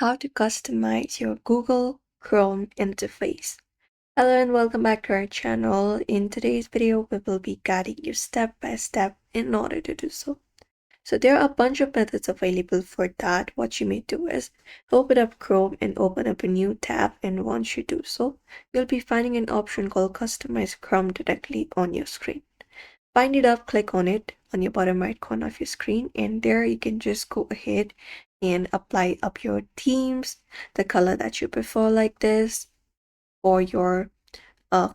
how to customize your Google Chrome interface. Hello and welcome back to our channel. In today's video, we will be guiding you step by step in order to do so. So there are a bunch of methods available for that. What you may do is open up Chrome and open up a new tab, and once you do so, you'll be finding an option called Customize Chrome directly on your screen. Find it up, click on it on your bottom right corner of your screen, and there you can just go ahead and apply up your themes, the color that you prefer, like this, or your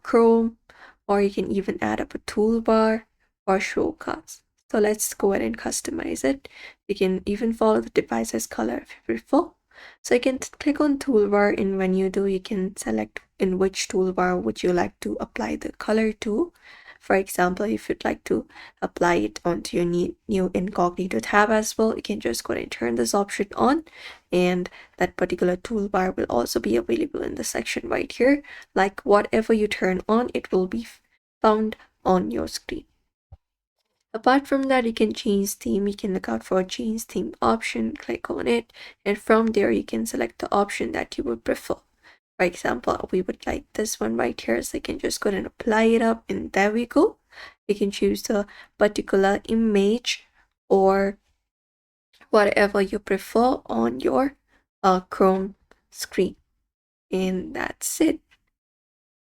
Chrome, or you can even add up a toolbar or shortcuts. So let's go ahead and customize it. You can even follow the device's color if you prefer. So you can click on toolbar, and when you do, you can select in which toolbar would you like to apply the color to. For example, if you'd like to apply it onto your new incognito tab as well, you can just go ahead and turn this option on, and that particular toolbar will also be available in the section right here. Like whatever you turn on, it will be found on your screen. Apart from that, you can change theme. You can look out for a change theme option, click on it, and from there you can select the option that you would prefer. For example, we would like this one right here, so you can just go ahead and apply it up, and there we go. You can choose the particular image or whatever you prefer on your Chrome screen, and that's it.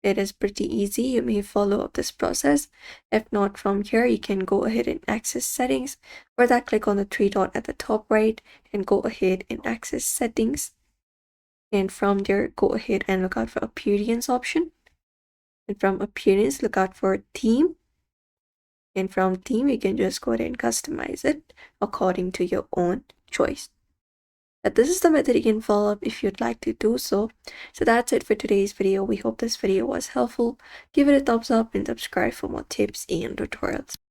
It is pretty easy. You may follow up this process. If not, from here you can go ahead and access settings. For that, click on the three dot at the top right and go ahead and access settings. And from there, go ahead and look out for appearance option. And from appearance, look out for theme. And from theme, you can just go ahead and customize it according to your own choice. This is the method you can follow up if you'd like to do so. So that's it for today's video. We hope this video was helpful. Give it a thumbs up and subscribe for more tips and tutorials.